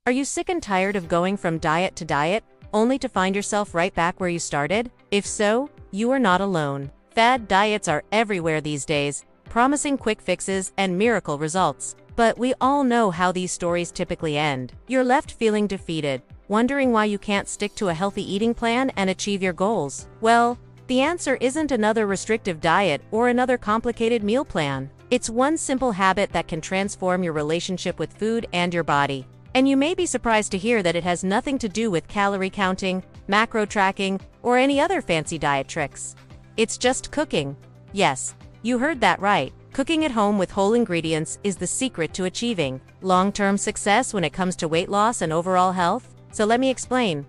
Are you sick and tired of going from diet to diet, only to find yourself right back where you started? If so, you are not alone. Fad diets are everywhere these days, promising quick fixes and miracle results. But we all know how these stories typically end. You're left feeling defeated, wondering why you can't stick to a healthy eating plan and achieve your goals. Well, the answer isn't another restrictive diet or another complicated meal plan. It's one simple habit that can transform your relationship with food and your body. And you may be surprised to hear that it has nothing to do with calorie counting, macro tracking, or any other fancy diet tricks. It's just cooking. Yes, you heard that right. Cooking at home with whole ingredients is the secret to achieving long-term success when it comes to weight loss and overall health. So let me explain.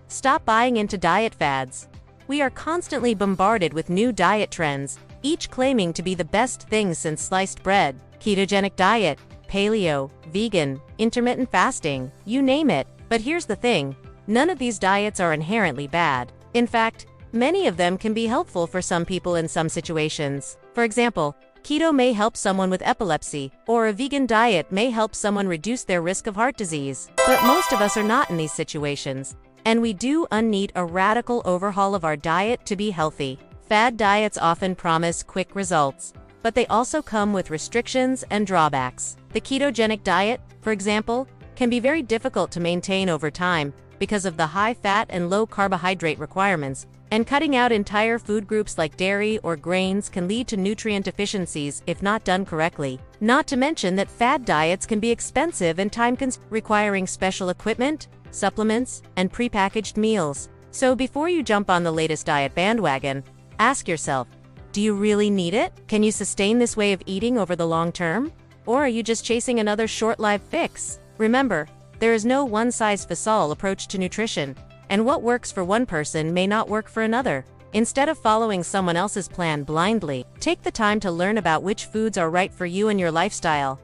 Stop buying into diet fads. We are constantly bombarded with new diet trends, each claiming to be the best thing since sliced bread, ketogenic diet, paleo, vegan, intermittent fasting, you name it. But here's the thing, none of these diets are inherently bad. In fact, many of them can be helpful for some people in some situations. For example, keto may help someone with epilepsy, or a vegan diet may help someone reduce their risk of heart disease. But most of us are not in these situations, and we do need a radical overhaul of our diet to be healthy. Fad diets often promise quick results, but they also come with restrictions and drawbacks. The ketogenic diet, for example, can be very difficult to maintain over time because of the high fat and low carbohydrate requirements, and cutting out entire food groups like dairy or grains can lead to nutrient deficiencies if not done correctly. Not to mention that fad diets can be expensive and time-consuming, requiring special equipment, supplements, and prepackaged meals. So before you jump on the latest diet bandwagon, ask yourself, do you really need it? Can you sustain this way of eating over the long term? Or are you just chasing another short-lived fix? Remember, there is no one-size-fits-all approach to nutrition, and what works for one person may not work for another. Instead of following someone else's plan blindly, take the time to learn about which foods are right for you and your lifestyle.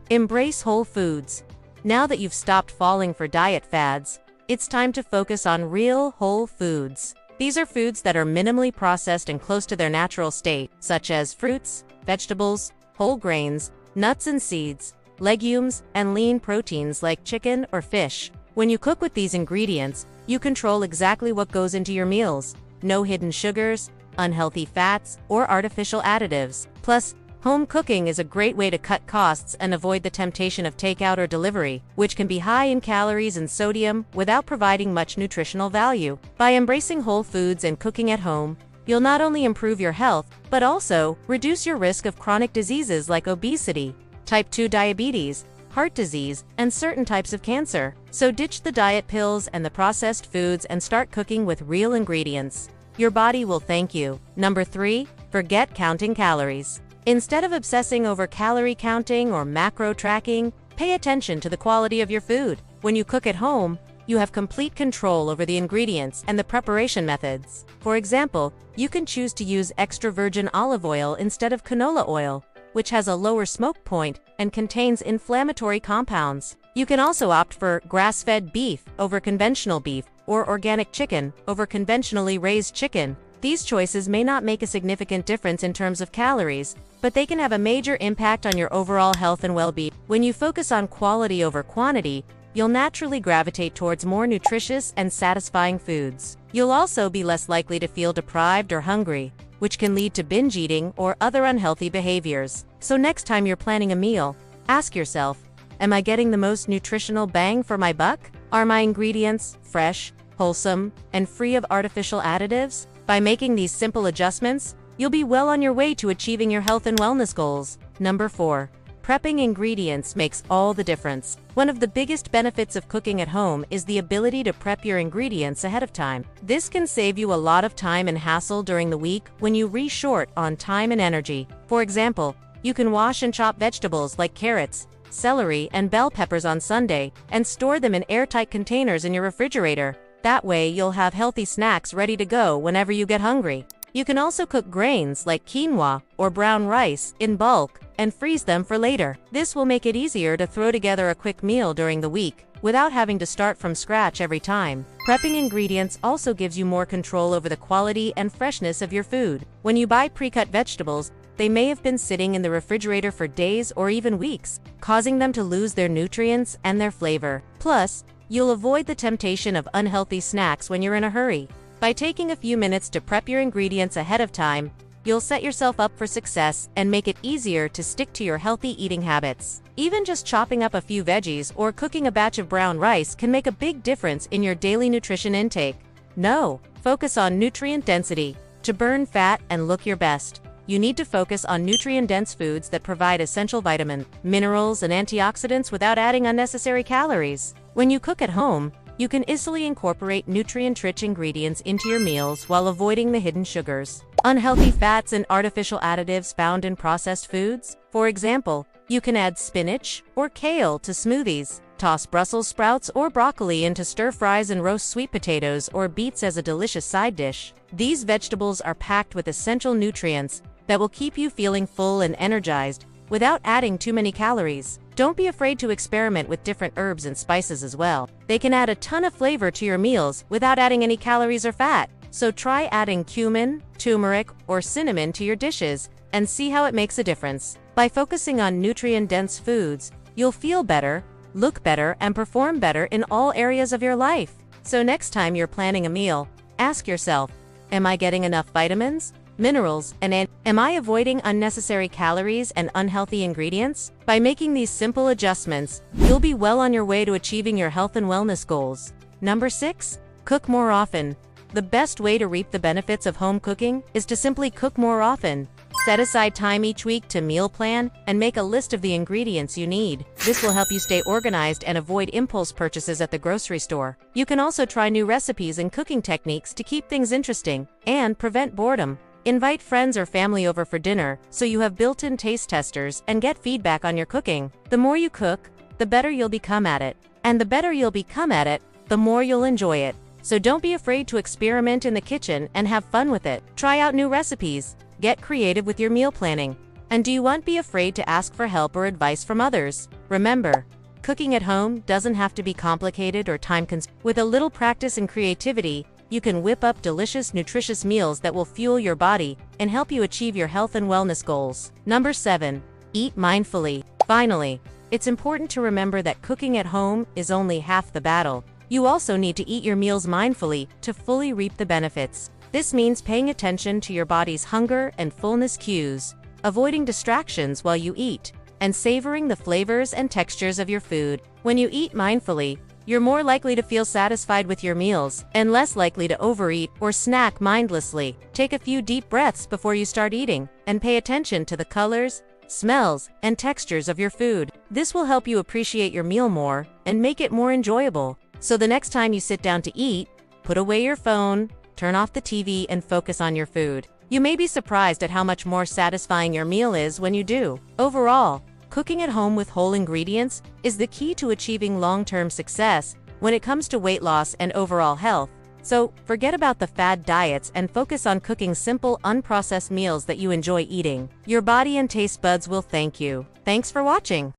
Embrace whole foods. Now that you've stopped falling for diet fads, it's time to focus on real whole foods. These are foods that are minimally processed and close to their natural state, such as fruits, vegetables, whole grains, nuts and seeds, legumes, and lean proteins like chicken or fish. When you cook with these ingredients, you control exactly what goes into your meals. No hidden sugars, unhealthy fats, or artificial additives. Plus, home cooking is a great way to cut costs and avoid the temptation of takeout or delivery, which can be high in calories and sodium without providing much nutritional value. By embracing whole foods and cooking at home, you'll not only improve your health, but also reduce your risk of chronic diseases like obesity, type 2 diabetes, heart disease, and certain types of cancer. So ditch the diet pills and the processed foods and start cooking with real ingredients. Your body will thank you. 3. Forget counting calories. Instead of obsessing over calorie counting or macro tracking, pay attention to the quality of your food. When you cook at home, you have complete control over the ingredients and the preparation methods. For example, you can choose to use extra virgin olive oil instead of canola oil, which has a lower smoke point and contains inflammatory compounds. You can also opt for grass-fed beef over conventional beef, or organic chicken over conventionally raised chicken. These choices may not make a significant difference in terms of calories, but they can have a major impact on your overall health and well-being. When you focus on quality over quantity, you'll naturally gravitate towards more nutritious and satisfying foods. You'll also be less likely to feel deprived or hungry, which can lead to binge eating or other unhealthy behaviors. So next time you're planning a meal, ask yourself, am I getting the most nutritional bang for my buck? Are my ingredients fresh, wholesome, and free of artificial additives? By making these simple adjustments, you'll be well on your way to achieving your health and wellness goals. 4. Prepping ingredients makes all the difference. One of the biggest benefits of cooking at home is the ability to prep your ingredients ahead of time. This can save you a lot of time and hassle during the week when you run short on time and energy. For example, you can wash and chop vegetables like carrots, celery, and bell peppers on Sunday and store them in airtight containers in your refrigerator. That way, you'll have healthy snacks ready to go whenever you get hungry. You can also cook grains like quinoa or brown rice in bulk and freeze them for later. This will make it easier to throw together a quick meal during the week without having to start from scratch every time. Prepping ingredients also gives you more control over the quality and freshness of your food. When you buy pre-cut vegetables, they may have been sitting in the refrigerator for days or even weeks, causing them to lose their nutrients and their flavor. Plus, you'll avoid the temptation of unhealthy snacks when you're in a hurry. By taking a few minutes to prep your ingredients ahead of time, you'll set yourself up for success and make it easier to stick to your healthy eating habits. Even just chopping up a few veggies or cooking a batch of brown rice can make a big difference in your daily nutrition intake. No, focus on nutrient density. To burn fat and look your best, you need to focus on nutrient-dense foods that provide essential vitamins, minerals, and antioxidants without adding unnecessary calories. When you cook at home, you can easily incorporate nutrient-rich ingredients into your meals while avoiding the hidden sugars, unhealthy fats, and artificial additives found in processed foods. For example, you can add spinach or kale to smoothies, toss Brussels sprouts or broccoli into stir-fries, and roast sweet potatoes or beets as a delicious side dish. These vegetables are packed with essential nutrients that will keep you feeling full and energized without adding too many calories. Don't be afraid to experiment with different herbs and spices as well. They can add a ton of flavor to your meals without adding any calories or fat. So try adding cumin, turmeric, or cinnamon to your dishes and see how it makes a difference. By focusing on nutrient-dense foods, you'll feel better, look better, and perform better in all areas of your life. So next time you're planning a meal, ask yourself, am I getting enough vitamins, minerals, and am I avoiding unnecessary calories and unhealthy ingredients? By making these simple adjustments, you'll be well on your way to achieving your health and wellness goals. Number 6. Cook more often. The best way to reap the benefits of home cooking is to simply cook more often. Set aside time each week to meal plan and make a list of the ingredients you need. This will help you stay organized and avoid impulse purchases at the grocery store. You can also try new recipes and cooking techniques to keep things interesting and prevent boredom. Invite friends or family over for dinner so you have built-in taste testers and get feedback on your cooking. The more you cook, the better you'll become at it. And the better you'll become at it, the more you'll enjoy it. So don't be afraid to experiment in the kitchen and have fun with it. Try out new recipes. Get creative with your meal planning. And do you want to be afraid to ask for help or advice from others? Remember, cooking at home doesn't have to be complicated or time-consuming. With a little practice and creativity, you can whip up delicious, nutritious meals that will fuel your body and help you achieve your health and wellness goals. Number 7. Eat mindfully. Finally, it's important to remember that cooking at home is only half the battle. You also need to eat your meals mindfully to fully reap the benefits. This means paying attention to your body's hunger and fullness cues, avoiding distractions while you eat, and savoring the flavors and textures of your food. When you eat mindfully, you're more likely to feel satisfied with your meals and less likely to overeat or snack mindlessly. Take a few deep breaths before you start eating and pay attention to the colors, smells, and textures of your food. This will help you appreciate your meal more and make it more enjoyable. So the next time you sit down to eat, put away your phone, turn off the TV, and focus on your food. You may be surprised at how much more satisfying your meal is when you do. Overall, cooking at home with whole ingredients is the key to achieving long-term success when it comes to weight loss and overall health. So, forget about the fad diets and focus on cooking simple, unprocessed meals that you enjoy eating. Your body and taste buds will thank you. Thanks for watching.